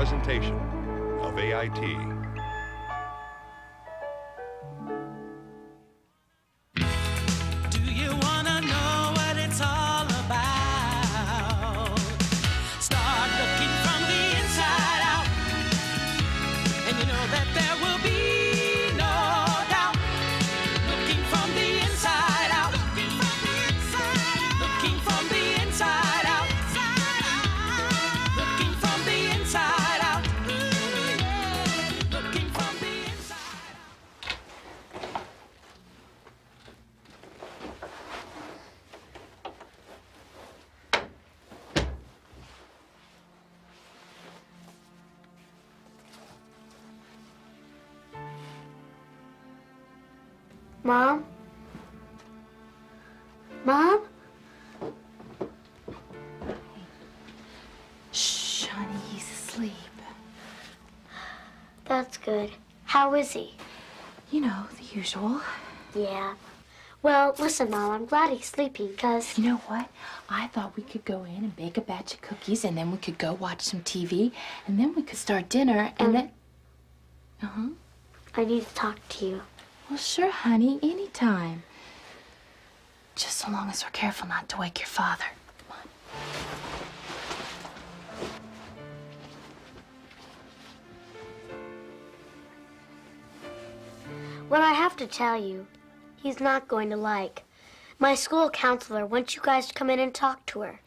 presentation of AIT. Do you wanna know what it's all about? Start looking from the inside out, and you know that there will be no doubt. Looking from the inside out, looking from the inside out, looking from the inside out, looking from the inside out, looking from the inside out. Mom? Mom? Shh, honey, he's asleep. That's good. How is he? You know, the usual. Yeah. Well, listen, Mom, I'm glad he's sleeping, because... You know what? I thought we could go in and bake a batch of cookies, and then we could go watch some TV, and then we could start dinner, and then... Uh-huh. I need to talk to you. Well, sure, honey, anytime. Just so long as we're careful not to wake your father. Come on. What I have to tell you, he's not going to like. My school counselor wants you guys to come in and talk to her.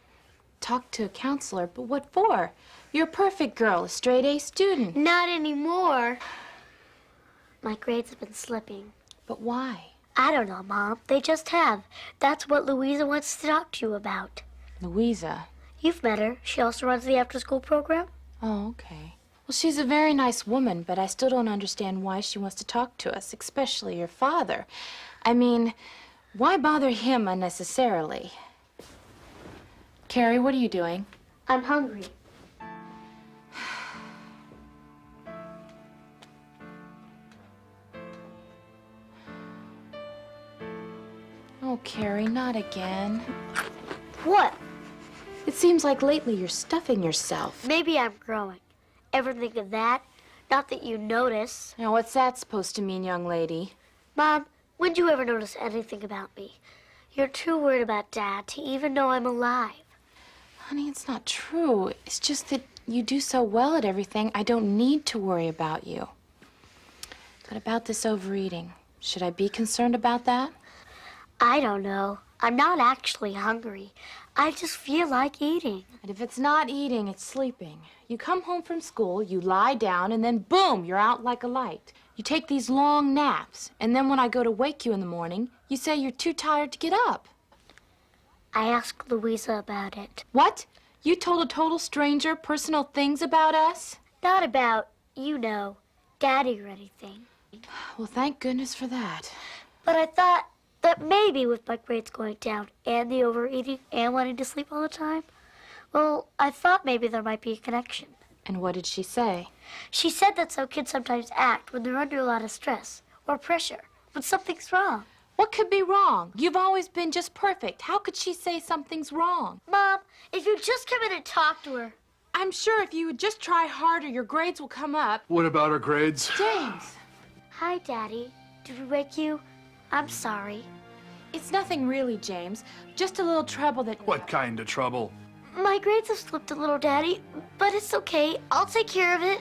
Talk to a counselor, but what for? You're a perfect girl, a straight-A student. Not anymore. My grades have been slipping. But why? I don't know, Mom. They just have. That's what Louisa wants to talk to you about. Louisa? You've met her. She also runs the after-school program. Oh, okay. Well, she's a very nice woman, but I still don't understand why she wants to talk to us, especially your father. I mean, why bother him unnecessarily? Carrie, what are you doing? I'm hungry. Oh, Carrie, not again. What? It seems like lately you're stuffing yourself. Maybe I'm growing. Ever think of that? Not that you notice. Now, what's that supposed to mean, young lady? Mom, when'd you ever notice anything about me? You're too worried about Dad to even know I'm alive. Honey, it's not true. It's just that you do so well at everything, I don't need to worry about you. But about this overeating, should I be concerned about that? I don't know. I'm not actually hungry. I just feel like eating. And if it's not eating, it's sleeping. You come home from school, you lie down, and then boom, you're out like a light. You take these long naps, and then when I go to wake you in the morning, you say you're too tired to get up. I asked Louisa about it. What? You told a total stranger personal things about us? Not about, you know, Daddy or anything. Well, thank goodness for that. But I thought that maybe with my grades going down and the overeating and wanting to sleep all the time, well, I thought maybe there might be a connection. And what did she say? She said that's how kids sometimes act when they're under a lot of stress or pressure, when something's wrong. What could be wrong? You've always been just perfect. How could she say something's wrong? Mom, if you just come in and talk to her. I'm sure if you would just try harder, your grades will come up. What about her grades? James! Hi, Daddy. Did we wake you? I'm sorry. It's nothing really, James. Just a little trouble that... What kind of trouble? My grades have slipped a little, Daddy, but it's okay. I'll take care of it.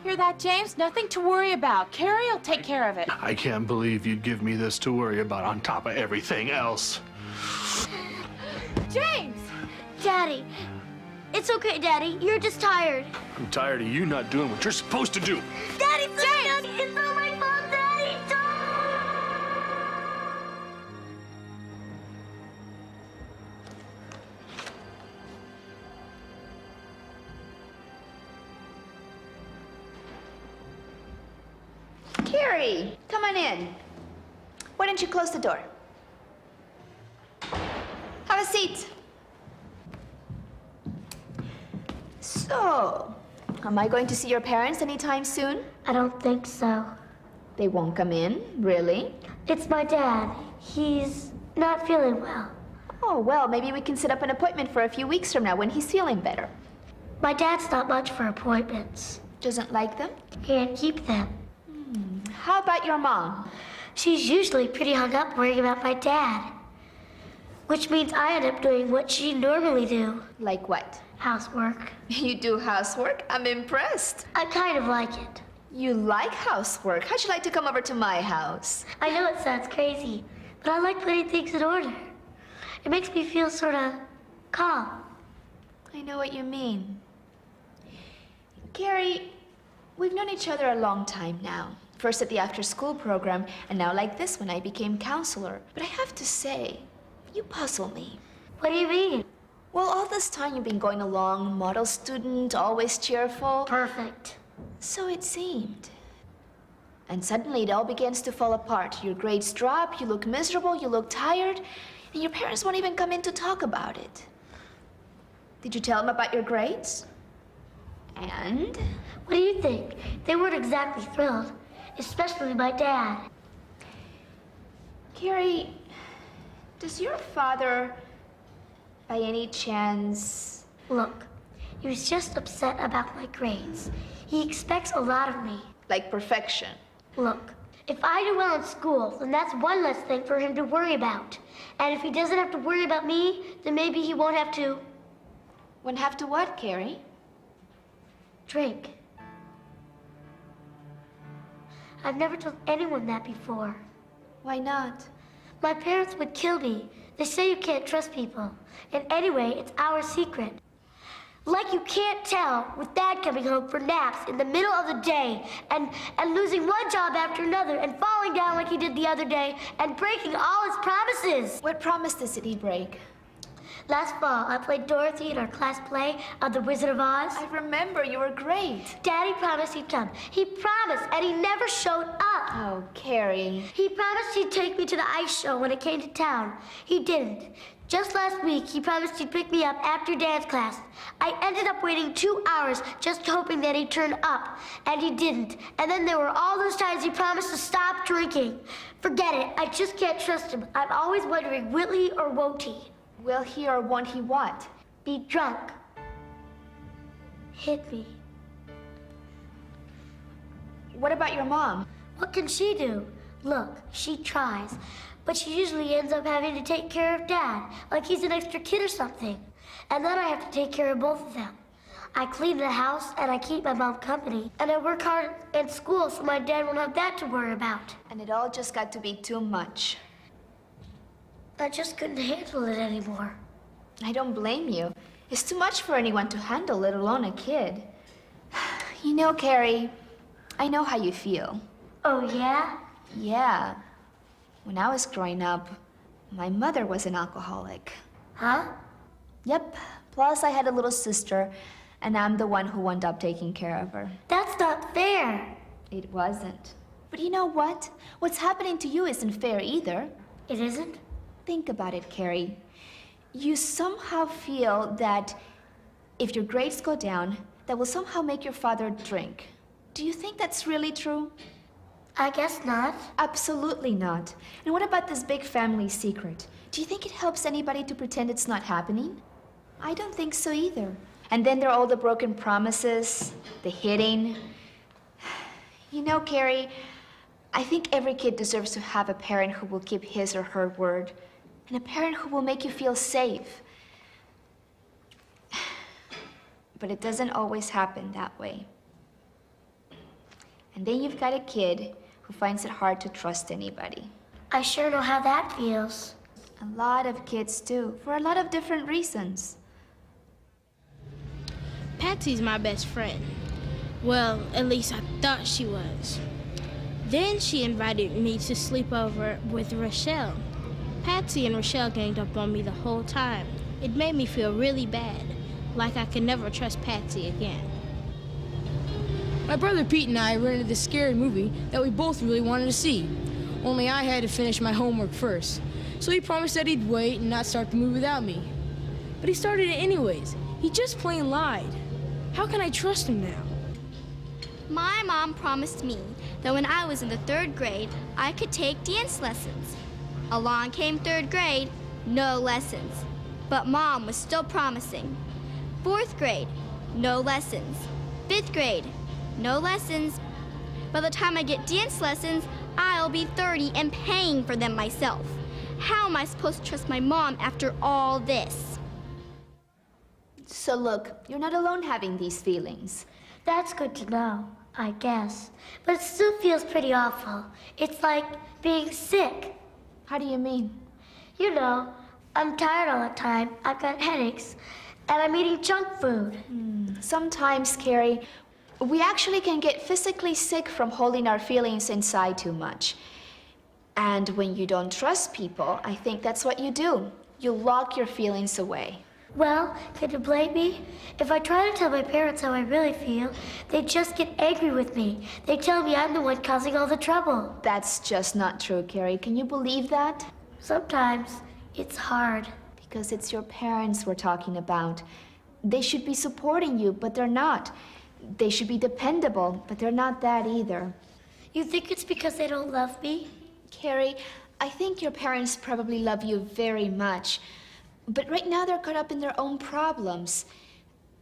Hear that, James? Nothing to worry about. Carrie will take care of it. I can't believe you'd give me this to worry about on top of everything else. James! Daddy, it's okay, Daddy. You're just tired. I'm tired of you not doing what you're supposed to do. Daddy, please, Daddy, it's not my fault, Daddy. Don't. Carrie, come on in. Why don't you close the door? Have a seat. So, am I going to see your parents anytime soon? I don't think so. They won't come in, really? It's my dad. He's not feeling well. Oh, well, maybe we can set up an appointment for a few weeks from now when he's feeling better. My dad's not much for appointments. Doesn't like them? Can't keep them. How about your mom? She's usually pretty hung up worrying about my dad. Which means I end up doing what she normally do. Like what? Housework. You do housework? I'm impressed. I kind of like it. You like housework? How'd you like to come over to my house? I know it sounds crazy, but I like putting things in order. It makes me feel sort of calm. I know what you mean. Carrie, we've known each other a long time now. First at the after-school program, and now like this when I became counselor. But I have to say, you puzzle me. What do you mean? Well, all this time you've been going along, model student, always cheerful. Perfect. So it seemed. And suddenly it all begins to fall apart. Your grades drop, you look miserable, you look tired, and your parents won't even come in to talk about it. Did you tell them about your grades? And? What do you think? They weren't exactly thrilled, especially my dad. Carrie, does your father, by any chance... Look, he was just upset about my grades. He expects a lot of me. Like perfection? Look, if I do well in school, then that's one less thing for him to worry about. And if he doesn't have to worry about me, then maybe he won't have to... Won't have to what, Carrie? Drink. I've never told anyone that before. Why not? My parents would kill me. They say you can't trust people. And anyway, it's our secret. Like you can't tell with Dad coming home for naps in the middle of the day and losing one job after another and falling down like he did the other day and breaking all his promises. What promises did he break? Last fall, I played Dorothy in our class play of The Wizard of Oz. I remember, you were great. Daddy promised he'd come. He promised, and he never showed up. Oh, Carrie. He promised he'd take me to the ice show when it came to town. He didn't. Just last week, he promised he'd pick me up after dance class. I ended up waiting 2 hours just hoping that he'd turn up, and he didn't. And then there were all those times he promised to stop drinking. Forget it. I just can't trust him. I'm always wondering, will he or won't he? Will he or won't he what? Be drunk. Hit me. What about your mom? What can she do? Look, she tries, but she usually ends up having to take care of Dad, like he's an extra kid or something. And then I have to take care of both of them. I clean the house, and I keep my mom company, and I work hard in school so my dad won't have that to worry about. And it all just got to be too much. I just couldn't handle it anymore. I don't blame you. It's too much for anyone to handle, let alone a kid. You know, Carrie, I know how you feel. Oh, yeah? Yeah. When I was growing up, my mother was an alcoholic. Huh? Yep. Plus, I had a little sister, and I'm the one who wound up taking care of her. That's not fair. It wasn't. But you know what? What's happening to you isn't fair either. It isn't? Think about it, Carrie. You somehow feel that if your grades go down, that will somehow make your father drink. Do you think that's really true? I guess not. Absolutely not. And what about this big family secret? Do you think it helps anybody to pretend it's not happening? I don't think so either. And then there are all the broken promises, the hitting. You know, Carrie, I think every kid deserves to have a parent who will keep his or her word, and a parent who will make you feel safe. But it doesn't always happen that way. And then you've got a kid who finds it hard to trust anybody. I sure know how that feels. A lot of kids do, for a lot of different reasons. Patsy's my best friend. Well, at least I thought she was. Then she invited me to sleep over with Rochelle. Patsy and Rochelle ganged up on me the whole time. It made me feel really bad, like I could never trust Patsy again. My brother Pete and I rented this scary movie that we both really wanted to see. Only I had to finish my homework first. So he promised that he'd wait and not start the movie without me. But he started it anyways. He just plain lied. How can I trust him now? My mom promised me that when I was in the 3rd grade, I could take dance lessons. Along came 3rd grade, no lessons. But Mom was still promising. 4th grade, no lessons. 5th grade, no lessons. By the time I get dance lessons, I'll be 30 and paying for them myself. How am I supposed to trust my mom after all this? So look, you're not alone having these feelings. That's good to know, I guess. But it still feels pretty awful. It's like being sick. How do you mean? You know, I'm tired all the time. I've got headaches. And I'm eating junk food. Sometimes, Carrie, we actually can get physically sick from holding our feelings inside too much. And when you don't trust people, I think that's what you do. You lock your feelings away. Well, could you blame me? If I try to tell my parents how I really feel, they just get angry with me. They tell me I'm the one causing all the trouble. That's just not true, Carrie. Can you believe that? Sometimes it's hard. Because it's your parents we're talking about. They should be supporting you, but they're not. They should be dependable, but they're not that either. You think it's because they don't love me? Carrie, I think your parents probably love you very much. But right now they're caught up in their own problems.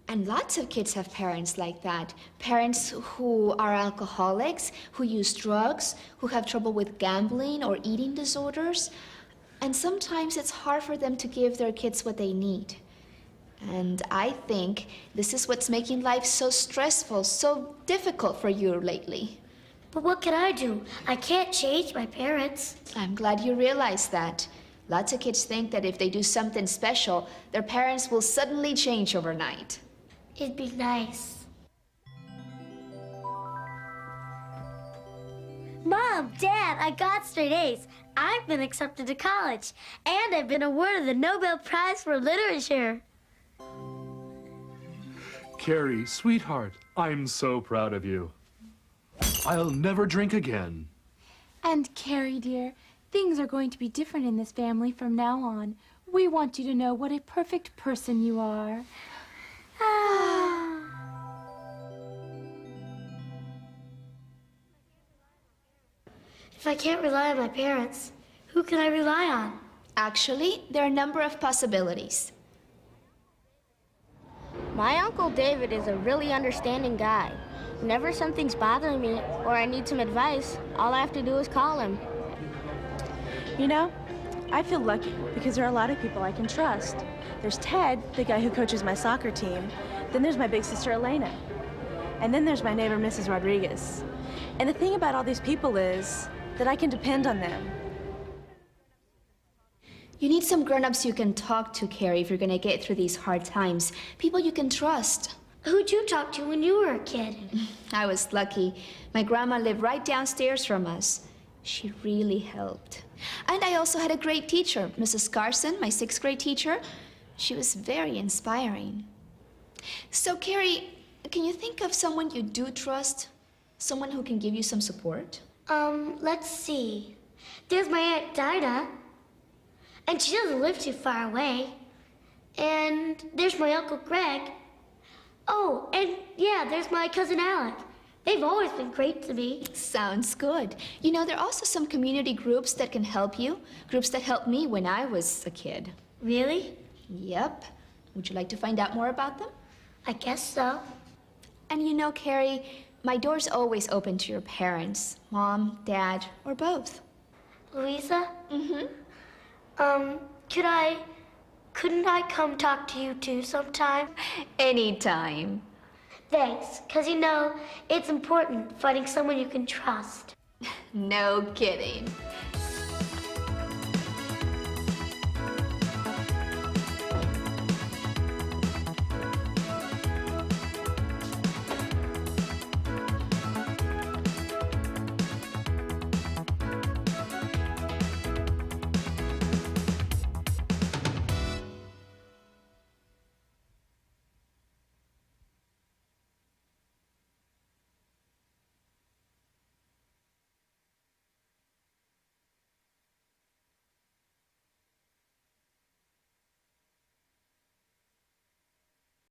And lots of kids have parents like that. Parents who are alcoholics, who use drugs, who have trouble with gambling or eating disorders. And sometimes it's hard for them to give their kids what they need. And I think this is what's making life so stressful, so difficult for you lately. But what can I do? I can't change my parents. I'm glad you realize that. Lots of kids think that if they do something special, their parents will suddenly change overnight. It'd be nice. Mom, Dad, I got straight A's. I've been accepted to college. And I've been awarded the Nobel Prize for Literature. Carrie, sweetheart, I'm so proud of you. I'll never drink again. And Carrie, dear, things are going to be different in this family from now on. We want you to know what a perfect person you are. If I can't rely on my parents, who can I rely on? Actually, there are a number of possibilities. My Uncle David is a really understanding guy. Whenever something's bothering me or I need some advice, all I have to do is call him. You know, I feel lucky because there are a lot of people I can trust. There's Ted, the guy who coaches my soccer team. Then there's my big sister Elena. And then there's my neighbor, Mrs. Rodriguez. And the thing about all these people is that I can depend on them. You need some grown-ups you can talk to, Carrie, if you're gonna get through these hard times. People you can trust. Who'd you talk to when you were a kid? I was lucky. My grandma lived right downstairs from us. She really helped. And I also had a great teacher, Mrs. Carson, my 6th grade teacher. She was very inspiring. So, Carrie, can you think of someone you do trust? Someone who can give you some support? Let's see. There's my Aunt Dinah. And she doesn't live too far away. And there's my Uncle Greg. Oh, and yeah, there's my cousin Alec. They've always been great to me. Sounds good. You know, there are also some community groups that can help you. Groups that helped me when I was a kid. Really? Yep. Would you like to find out more about them? I guess so. And you know, Carrie, my door's always open to your parents. Mom, Dad, or both. Louisa? Mm-hmm. Couldn't I come talk to you too sometime? Anytime. Thanks, because you know, it's important finding someone you can trust. No kidding.